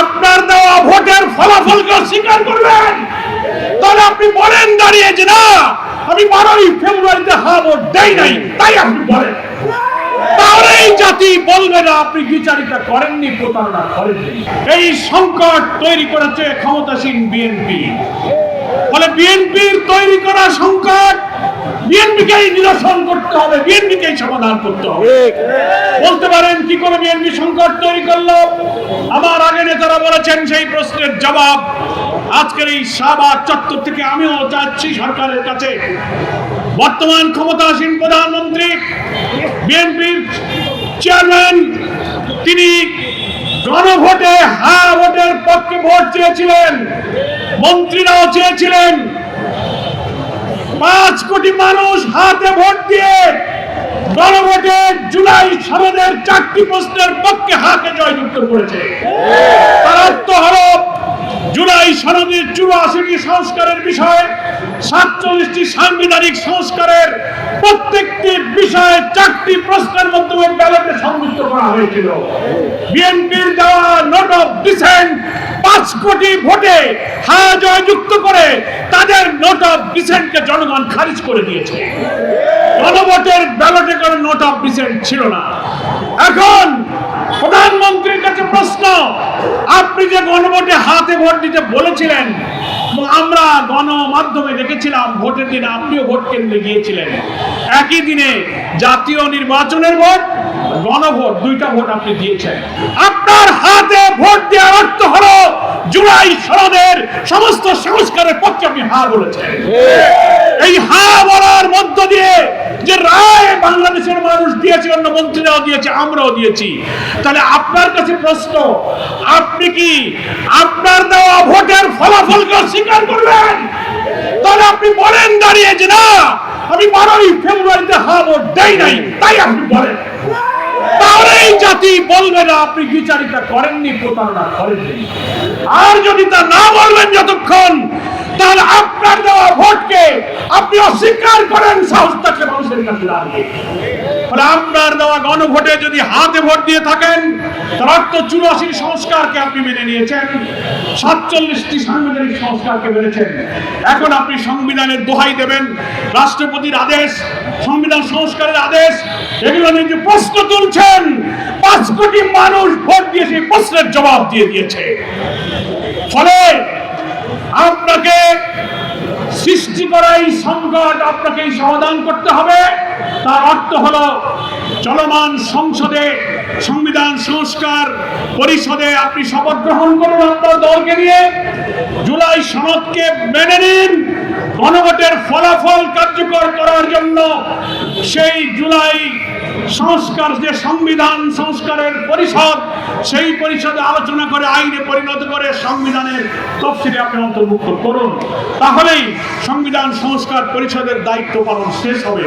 আপনার দেওয়া ভোটের ফলাফলকে স্বীকার করবেন, তাহলে আপনি বলেন দাঁড়িয়ে যে না আমি 12ই ফেব্রুয়ারিতে ভোট দেই নাই, তাই আপনি বলেন। তাহলে এই জাতি বলবে না আপনি বিচারিতা করেননি, প্রতারণা করেননি। এই সংকট তৈরি করেছে ক্ষমতাসীন বিএনপি। ফলে বিএনপির তৈরি করা সংকট বিএনপিকেই নিরসন করতে হবে, বিএনপিকেই সমাধান করতে হবে। বলতে পারেন কি করে বিএনপি সংকট তৈরি করলো? আমার আগে নেতারা বলেছেন, সেই প্রশ্নের জবাব আজকের এই শাহবাগ চত্বর থেকে আমিও চাচ্ছি সরকারের কাছে। বর্তমান ক্ষমতাসীন প্রধানমন্ত্রী, বিএনপির চেয়ারম্যান, তিনি গণভোটে হ্যাঁ ভোটের পক্ষে ভোট চেয়েছিলেন, মন্ত্রীরাও চেয়েছিলেন। 5 কোটি মানুষ হাতে ভোট দিয়ে গণভোটে জুলাই সনদের 4টি প্রশ্নের পক্ষে হাকে জয়যুক্ত করেছে। তার অর্থ হলো জুলাই সনদের 84টি সংস্কারের বিষয়ে 47টি সাংবিধানিক সংস্কারের প্রত্যেকটি বিষয়ে 4টি প্রশ্নের মাধ্যমে ব্যালটে সংযুক্ত করা হয়েছিল। বিএনপির দেওয়া নোট অফ ডিসেন্ট 5 কোটি ভোটে হ্যাঁ জয়যুক্ত করে তাদের নোট অফ ডিসেন্টকে জনগণ খারিজ করে দিয়েছে। গণভোটের ব্যালটে কোনো নোট অফ ডিসেন্ট ছিল না। এখন প্রধানমন্ত্রীর কাছে প্রশ্ন, আপনি যে গণভোটে হাতে ভোট দিতে বলেছিলেন, আমরা গণমাধ্যমে দেখেছিলাম ভোটের দিন আপনিও ভোট কেন্দ্রে গিয়েছিলেন। একই দিনে জাতীয় নির্বাচনের ভোট, গণভোট, 2টা ভোট আপনি দিয়েছেন। আপনার হাতে ভোট দেওয়ার অর্থ হলো জুলাই সনদের সমস্ত সংস্কারের পক্ষে আপনি হ্যাঁ বলেছেন। এই হ্যাঁ বলার মধ্য দিয়ে যে রায় বাংলাদেশের মানুষ দিয়েছে, অন্য মন্ত্রীরাও দিয়েছে, আমরাও দিয়েছি। তাহলে আপনার কাছে প্রশ্ন, আপনি কি আপনার দেওয়া ভোটের ফলাফলকে স্বীকার করবেন? তাহলে আপনি বলেন দাঁড়িয়ে যে না আমি 12ই ফেব্রুয়ারিতে ভোট দেই নাই, তাই আপনি বলেন। তাহলে এই জাতি বলবে না আপনি বিচারিতা করেননি, প্রতারণা করেননি। আর যদি তা না বলবেন যতক্ষণ, তাহলে আপনার দেওয়া ভোটকে আপনি অস্বীকার করেন, সাহস থাকলে মানুষের কাছে দাঁড়িয়ে। ফলে আপনার দেওয়া গণভোটে যদি হাতে ভোট দিয়ে থাকেন, তার অর্থ 84 সংস্কারকে আপনি মেনে নিয়েছেন, 47টি সাংবিধানিক সংস্কারকে মেনেছেন। এখন আপনি সংবিধানের দোহাই দেবেন, রাষ্ট্রপতির আদেশ, সংবিধান সংস্কারের আদেশ, এগুলো নিয়ে যে প্রশ্ন তুলছেন, 5 কোটি মানুষ ভোট দিয়ে সেই প্রশ্নের জবাব দিয়ে দিয়েছে। ফলে আপনাকে সৃষ্টি করা এই সংকট আপনাকেই সমাধান করতে হবে। তার অর্থ হলো চলমান সংসদে, সংবিধান সংস্কার পরিষদে আপনি শপথ গ্রহণ করুন আপনার দলকে নিয়ে, জুলাই সনদকে মেনে নিন, গণভোটের ফলাফল কার্যকর করার জন্য সেই জুলাই সংস্কার যে সংবিধান সংস্কারের পরিষদ, সেই পরিষদে আলোচনা করে আইনে পরিণত করে সংবিধানের তফসিলে আপনি অন্তর্ভুক্ত করুন। তাহলেই সংবিধান সংস্কার পরিষদের দায়িত্ব পালন শেষ হবে।